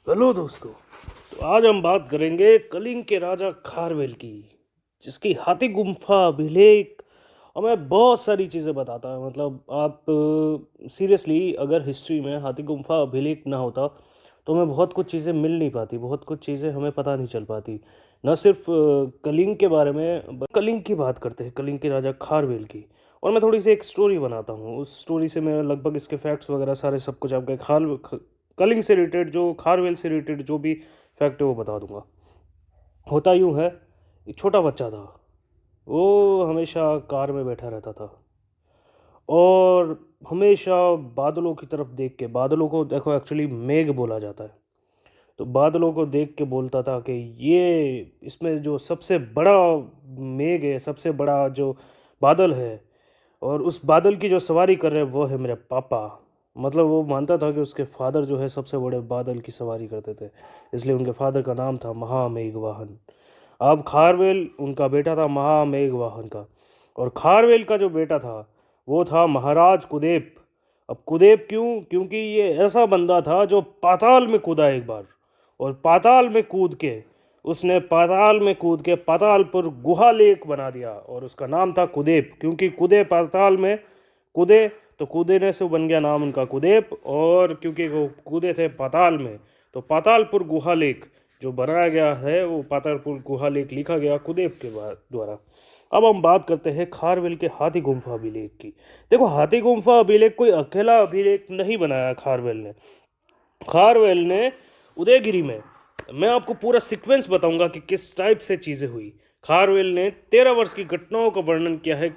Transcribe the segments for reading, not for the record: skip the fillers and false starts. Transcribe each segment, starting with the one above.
Hello दोस्तों। तो आज हम बात करेंगे कलिंग के राजा खारवेल की, जिसकी हाथी गुम्फा अभिलेख हमें बहुत सारी चीज़ें बताता है। मतलब आप सीरियसली अगर हिस्ट्री में हाथी गुम्फा अभिलेख ना होता तो हमें बहुत कुछ चीज़ें मिल नहीं पाती, बहुत कुछ चीज़ें हमें पता नहीं चल पाती। न सिर्फ कलिंग के बारे में, कलिंग की बात करते हैं, कलिंग के राजा खारवेल की। और मैं थोड़ी सी एक स्टोरी बनाता हूँ, उस स्टोरी से मैं लगभग इसके फैक्ट्स वगैरह सारे सब कुछ आपके कलिंग से रिलेटेड, जो खारवेल से रिलेटेड जो भी फैक्ट है वो बता दूंगा। होता यूं है, एक छोटा बच्चा था। वो हमेशा कार में बैठा रहता था और हमेशा बादलों की तरफ देख के, बादलों को देखो एक्चुअली मेघ बोला जाता है, तो बादलों को देख के बोलता था कि ये इसमें जो सबसे बड़ा मेघ है, सबसे बड़ा जो बादल है, और उस बादल की जो सवारी कर रहे हैं वो है मेरे पापा। मतलब वो मानता था कि उसके फादर जो है सबसे बड़े बादल की सवारी करते थे, इसलिए उनके फादर का नाम था महामेघवाहन। अब खारवेल उनका बेटा था महामेघवाहन का, और खारवेल का जो बेटा था वो था महाराज कुदेप। अब कुदेप क्यों? क्योंकि ये ऐसा बंदा था जो पाताल में कूदा एक बार, और पाताल में कूद के उसने पाताल में कूद के पाताल पर गुहा लेक बना दिया, और उसका नाम था कुदेप। क्योंकि कूदे पाताल में, कूदे तो कूदने से बन गया नाम उनका कुदेप, और क्योंकि वो कूदे थे पाताल में तो पातालपुर गुहा लेक जो बनाया गया है, वो पातालपुर गुहा लेक लिखा गया कुदेप के द्वारा। अब हम बात करते हैं खारवेल के हाथी गुम्फा अभिलेख की। देखो, हाथी गुम्फा अभिलेख कोई अकेला अभिलेख नहीं बनाया खारवेल ने। खारवेल ने उदयगिरी में, मैं आपको पूरा सीक्वेंस बताऊंगा कि किस टाइप से चीज़ें हुई। खारवेल ने 13 वर्ष की घटनाओं का वर्णन किया है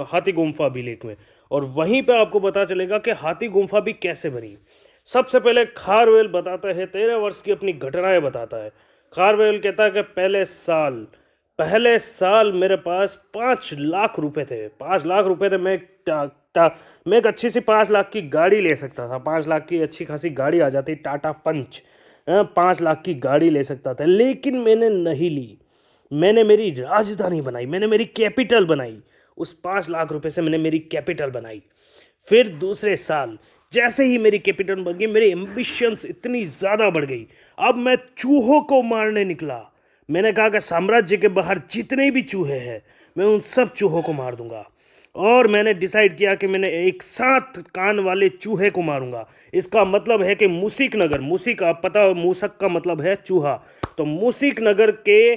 हाथी गुम्फा अभिलेख में, और वहीं पे आपको पता चलेगा कि हाथी गुम्फा भी कैसे बनी। सबसे पहले खारवेल बताता है, 13 वर्ष की अपनी घटनाएं बताता है। खारवेल कहता है कि पहले साल मेरे पास 5 लाख रुपए थे। 5 लाख रुपए थे। मैं एक अच्छी सी 5 लाख की गाड़ी ले सकता था। 5 लाख की अच्छी खासी गाड़ी आ जाती, टाटा पंच। 5 लाख की गाड़ी ले सकता था, लेकिन मैंने नहीं ली। मैंने मेरी राजधानी बनाई, मैंने मेरी कैपिटल बनाई। उस 5 लाख रुपए से मैंने मेरी कैपिटल बनाई। फिर दूसरे साल जैसे ही मेरी कैपिटल बन गई, मेरी एम्बिशंस इतनी ज़्यादा बढ़ गई। अब मैं चूहों को मारने निकला। मैंने कहा कि साम्राज्य के बाहर जितने भी चूहे हैं, मैं उन सब चूहों को मार दूंगा। और मैंने डिसाइड किया कि मैंने एक 7 कान वाले चूहे को मारूंगा। इसका मतलब है कि मूसिक नगर, मूसिक आप पता हो, मूसक का मतलब है चूहा। तो मूसिक नगर के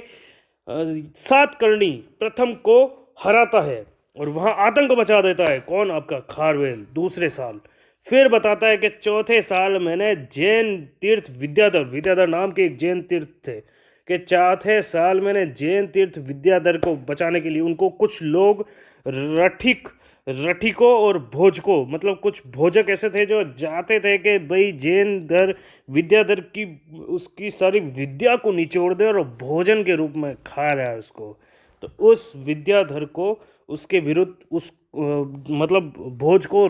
7 करणी प्रथम को हराता है और वहां आतंक मचा देता है। कौन? आपका खारवेल। दूसरे साल फिर बताता है कि चौथे साल मैंने जैन तीर्थ विद्याधर, विद्याधर नाम के एक जैन तीर्थ थे, कि चौथे साल मैंने जैन तीर्थ विद्याधर को बचाने के लिए, उनको कुछ लोग रठिक, रठिको और भोजको, मतलब कुछ भोजक ऐसे थे जो जाते थे कि भाई जैन धर विद्याधर की, उसकी सारी विद्या को निचोड़ दे और भोजन के रूप में खा रहा है उसको। तो उस विद्याधर को, उसके विरुद्ध उस मतलब भोज को,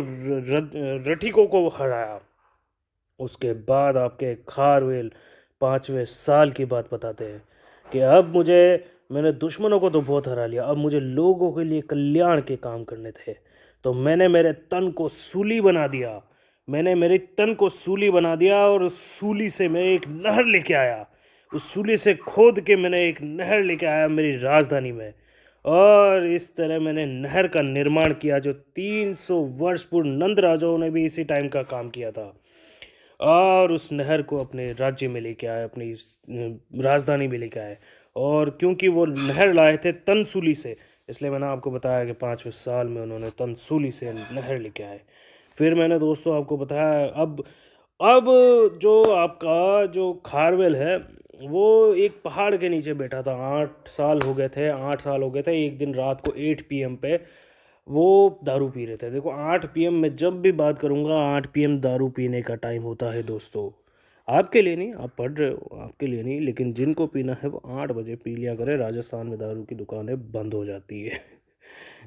रठिको को हराया। उसके बाद आपके खारवेल 5वें साल की बात बताते हैं कि अब मुझे, मैंने दुश्मनों को तो बहुत हरा लिया, अब मुझे लोगों के लिए कल्याण के काम करने थे। तो मैंने मेरे तन को सूली बना दिया। मैंने मेरे तन को सूली बना दिया, और उस सूली से मैं एक नहर लेके आया। उस सूली से खोद के मैंने एक नहर लेके आया मेरी राजधानी में। और इस तरह मैंने नहर का निर्माण किया, जो 300 वर्ष पूर्व नंद राजाओं ने भी इसी टाइम का काम किया था। और उस नहर को अपने राज्य में लेके आए, अपनी राजधानी में लेके आए। और क्योंकि वो नहर लाए थे तनसूली से, इसलिए मैंने आपको बताया कि 5वें साल में उन्होंने तनसूली से नहर लेके आए। फिर मैंने दोस्तों आपको बताया, अब जो आपका जो खारवेल है, वो एक पहाड़ के नीचे बैठा था। 8 साल हो गए थे, 8 साल हो गए थे। एक दिन रात को 8 PM पे वो दारू पी रहे थे। देखो, 8 PM में जब भी बात करूंगा, 8 PM दारू पीने का टाइम होता है दोस्तों। आपके लिए नहीं, आप पढ़ रहे हो, आपके लिए नहीं, लेकिन जिनको पीना है वो 8 बजे पी लिया करे। राजस्थान में दारू की दुकानें बंद हो जाती है।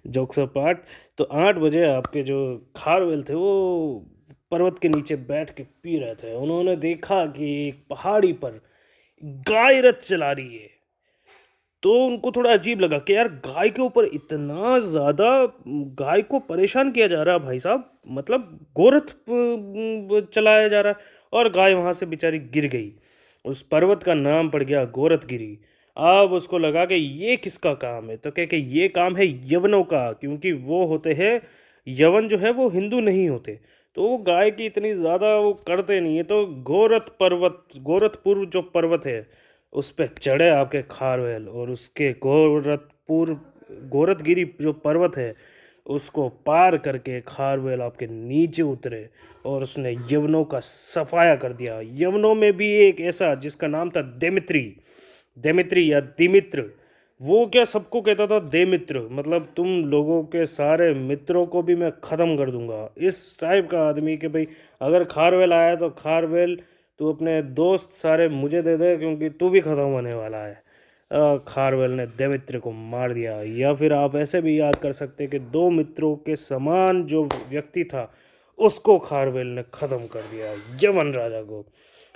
Jokes apart. तो 8 बजे आपके जो खारवेल थे वो पर्वत के नीचे बैठ के पी रहे थे। उन्होंने देखा कि एक पहाड़ी पर गाय रथ चला रही है। तो उनको थोड़ा अजीब लगा कि यार, गाय के ऊपर इतना ज़्यादा गाय को परेशान किया जा रहा है भाई साहब, मतलब गोरथ चलाया जा रहा है, और गाय वहाँ से बेचारी गिर गई। उस पर्वत का नाम पड़ गया गोरतगिरी। अब उसको लगा कि ये किसका काम है, तो कह के ये काम है यवनों का, क्योंकि वो होते हैं, यवन जो है वो हिंदू नहीं होते, तो वो गाय की इतनी ज़्यादा वो करते नहीं है। तो गोरखपुर जो पर्वत है उस पे चढ़े आपके खारवेल, और उसके गोरखगिरी जो पर्वत है उसको पार करके खारवेल आपके नीचे उतरे, और उसने यवनों का सफाया कर दिया। यवनों में भी एक ऐसा जिसका नाम था देमित्री, देमित्री या दिमित्र, वो क्या सबको कहता था देमित्र, मतलब तुम लोगों के सारे मित्रों को भी मैं ख़त्म कर दूंगा, इस टाइप का आदमी कि भाई अगर खारवेल आया तो खारवेल तू अपने दोस्त सारे मुझे दे दे, क्योंकि तू भी ख़त्म होने वाला है। खारवेल ने देमित्र को मार दिया। या फिर आप ऐसे भी याद कर सकते हैं कि दो मित्रों के समान जो व्यक्ति था उसको खारवेल ने ख़त्म कर दिया, यमन राजा को।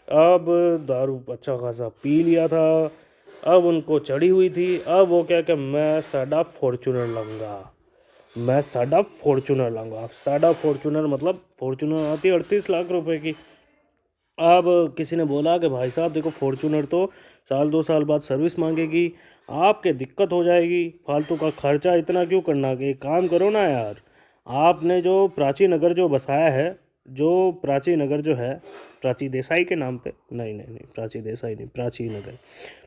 अब दारू अच्छा खासा पी लिया था, अब उनको चढ़ी हुई थी। अब वो क्या कि मैं साडा फॉर्चूनर लाऊंगा, मैं साडा फॉर्चूनर लाऊंगा। अब साडा फॉर्चूनर मतलब फॉर्चूनर आती है 38 लाख रुपए की। अब किसी ने बोला कि भाई साहब देखो फॉर्चूनर तो साल 2 साल बाद सर्विस मांगेगी, आपके दिक्कत हो जाएगी, फालतू का खर्चा इतना क्यों करना, कि एक काम करो ना यार, आपने जो प्राची नगर जो बसाया है, जो प्राची नगर जो है प्राची देसाई के नाम पे, नहीं नहीं नहीं प्राची देसाई नहीं, प्राची नगर,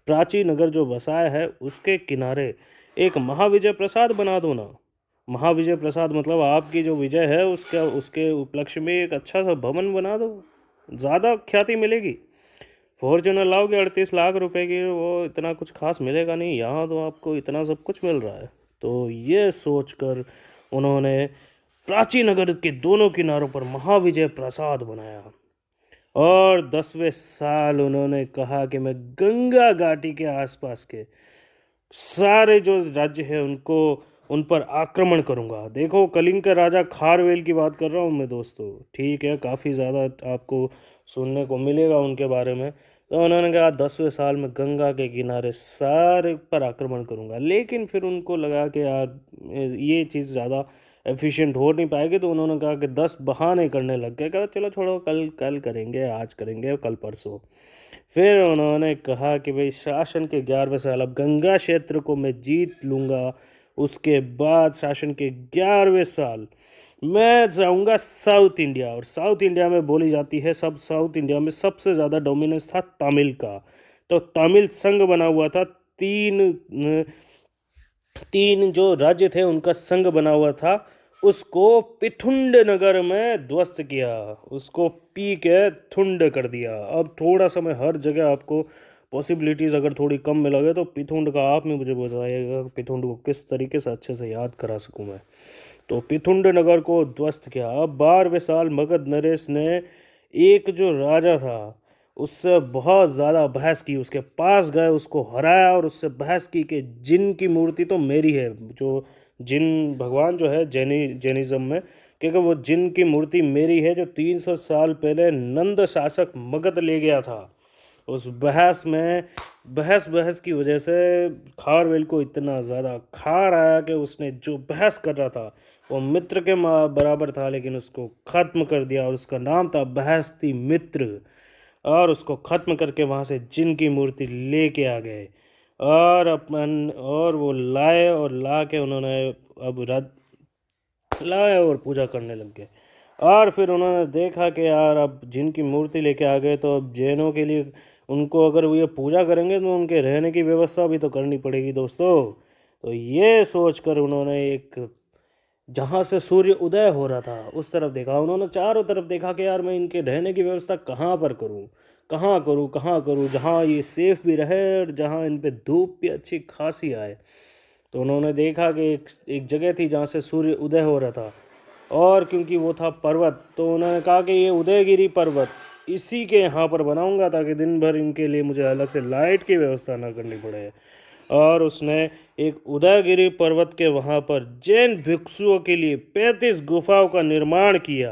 प्राची नगर जो बसाया है उसके किनारे एक महाविजय प्रसाद बना दो ना। महाविजय प्रसाद मतलब आपकी जो विजय है उसका, उसके उपलक्ष्य में एक अच्छा सा भवन बना दो, ज़्यादा ख्याति मिलेगी। फॉर्च्यूनर लाओगे 38 लाख रुपए की, वो इतना कुछ खास मिलेगा नहीं, यहाँ तो आपको इतना सब कुछ मिल रहा है। तो ये सोचकर उन्होंने प्राचीन नगर के दोनों किनारों पर महाविजय प्रसाद बनाया, और 10वें साल उन्होंने कहा कि मैं गंगा घाटी के आसपास के सारे जो राज्य है उनको, उन पर आक्रमण करूंगा। देखो कलिंग का राजा खारवेल की बात कर रहा हूँ मैं दोस्तों, ठीक है, काफ़ी ज़्यादा आपको सुनने को मिलेगा उनके बारे में। तो उन्होंने कहा 10वें साल में गंगा के किनारे सारे पर आक्रमण करूंगा, लेकिन फिर उनको लगा कि यार ये चीज़ ज़्यादा एफिशिएंट हो नहीं पाएगी, तो उन्होंने कहा कि 10 बहाने करने लग गए, कहा चलो छोड़ो, कल कल करेंगे, आज करेंगे, कल परसों। फिर उन्होंने कहा कि भाई शासन के 11वें साल अब गंगा क्षेत्र को मैं जीत लूँगा, उसके बाद शासन के 11वें साल मैं जाऊंगा साउथ इंडिया, और साउथ इंडिया में बोली जाती है, सब साउथ इंडिया में सबसे ज़्यादा डोमिनेंस था तमिल का। तो तमिल संघ बना हुआ था, तीन तीन जो राज्य थे उनका संघ बना हुआ था, उसको पिथुंड नगर में ध्वस्त किया, उसको पी के ठुंड कर दिया। अब थोड़ा सा मैं हर जगह आपको पॉसिबिलिटीज़ अगर थोड़ी कम मिलोगे तो पिथुंड का आप में मुझे बताइएगा कि पिथुंड को किस तरीके से अच्छे से याद करा सकूं मैं। तो पिथुंड नगर को ध्वस्त किया। अब 12वें साल मगध नरेश ने एक जो राजा था उससे बहुत ज़्यादा बहस की, उसके पास गए, उसको हराया और उससे बहस की कि जिन की मूर्ति तो मेरी है, जो जिन भगवान जो है जैनिज़्म में, क्योंकि वो जिन की मूर्ति मेरी है जो 300 साल पहले नंद शासक मगध ले गया था। उस बहस में बहस बहस की वजह से खारवेल को इतना ज़्यादा खार आया कि उसने जो बहस कर रहा था वो मित्र के बराबर था, लेकिन उसको ख़त्म कर दिया, और उसका नाम था बहस्ती मित्र। और उसको ख़त्म करके वहाँ से जिन की मूर्ति लेके आ गए, और अपन और वो लाए, और ला के उन्होंने अब लाए और पूजा करने लग गए। और फिर उन्होंने देखा कि यार अब जिनकी मूर्ति लेके आ गए, तो अब जैनों के लिए उनको अगर वो ये पूजा करेंगे तो उनके रहने की व्यवस्था भी तो करनी पड़ेगी दोस्तों। तो ये सोचकर उन्होंने एक, जहाँ से सूर्य उदय हो रहा था उस तरफ देखा, उन्होंने चारों तरफ देखा कि यार मैं इनके रहने की व्यवस्था कहाँ पर करूँ, कहाँ करूँ, कहाँ करूँ, जहाँ ये सेफ भी रहे और जहाँ इन पे धूप भी अच्छी खासी आए। तो उन्होंने देखा कि एक जगह थी जहाँ से सूर्य उदय हो रहा था, और क्योंकि वो था पर्वत, तो उन्होंने कहा कि ये उदयगिरी पर्वत इसी के यहाँ पर बनाऊंगा, ताकि दिन भर इनके लिए मुझे अलग से लाइट की व्यवस्था ना करनी पड़े। और उसने एक उदयगिरी पर्वत के वहाँ पर जैन भिक्षुओं के लिए 35 गुफाओं का निर्माण किया।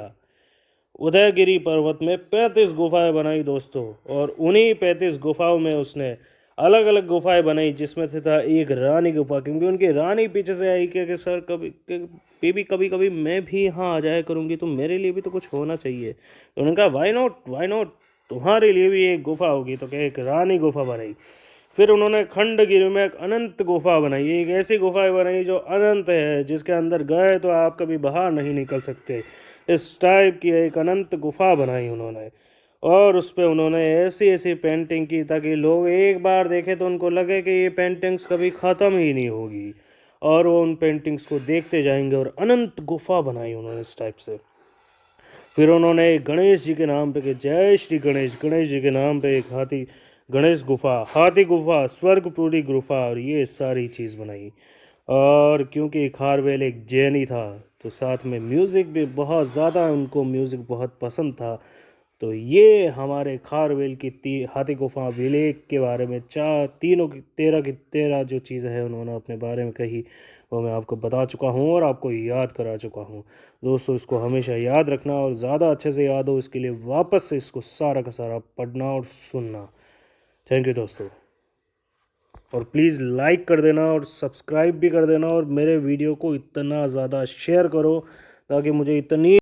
उदयगिरी पर्वत में 35 गुफाएं बनाई दोस्तों, और उन्हीं 35 गुफाओं में उसने अलग अलग गुफाएं बनाई, जिसमें से था एक रानी गुफा, क्योंकि उनकी रानी पीछे से आई कि सर बेबी कभी कभी मैं भी यहाँ आ जाया करूँगी, तो मेरे लिए भी तो कुछ होना चाहिए। तो उन्होंने कहा वाई नॉट, वाई नॉट, तुम्हारे लिए भी एक गुफा होगी। तो क्या एक रानी गुफा बनाई। फिर उन्होंने खंडगिरी में एक अनंत गुफा बनाई, एक ऐसी गुफा बनाई जो अनंत है, जिसके अंदर गए तो आप कभी बाहर नहीं निकल सकते। इस टाइप की एक अनंत गुफा बनाई उन्होंने, और उस पे उन्होंने ऐसी ऐसी पेंटिंग की ताकि लोग एक बार देखें तो उनको लगे कि ये पेंटिंग्स कभी ख़त्म ही नहीं होगी, और वो उन पेंटिंग्स को देखते जाएंगे। और अनंत गुफा बनाई उन्होंने इस टाइप से। फिर उन्होंने गणेश जी के नाम पे कि जय श्री गणेश, गणेश जी के नाम पे एक गणेश गुफा, हाथी गुफा, स्वर्गपुरी गुफा, और ये सारी चीज़ बनाई। और क्योंकि खारवेल एक जैनी था, तो साथ में म्यूज़िक भी बहुत ज़्यादा, उनको म्यूज़िक बहुत पसंद था। तो ये हमारे खारवेल की हाथी गुफा विलेज के बारे में चार तीनों की 13 जो चीज़ें हैं उन्होंने अपने बारे में कही, वो मैं आपको बता चुका हूँ और आपको याद करा चुका हूँ। दोस्तों, इसको हमेशा याद रखना और ज़्यादा अच्छे से याद हो इसके लिए वापस से इसको सारा का सारा पढ़ना और सुनना। थैंक यू दोस्तों। और प्लीज़ लाइक कर देना और सब्सक्राइब भी कर देना, और मेरे वीडियो को इतना ज़्यादा शेयर करो ताकि मुझे इतनी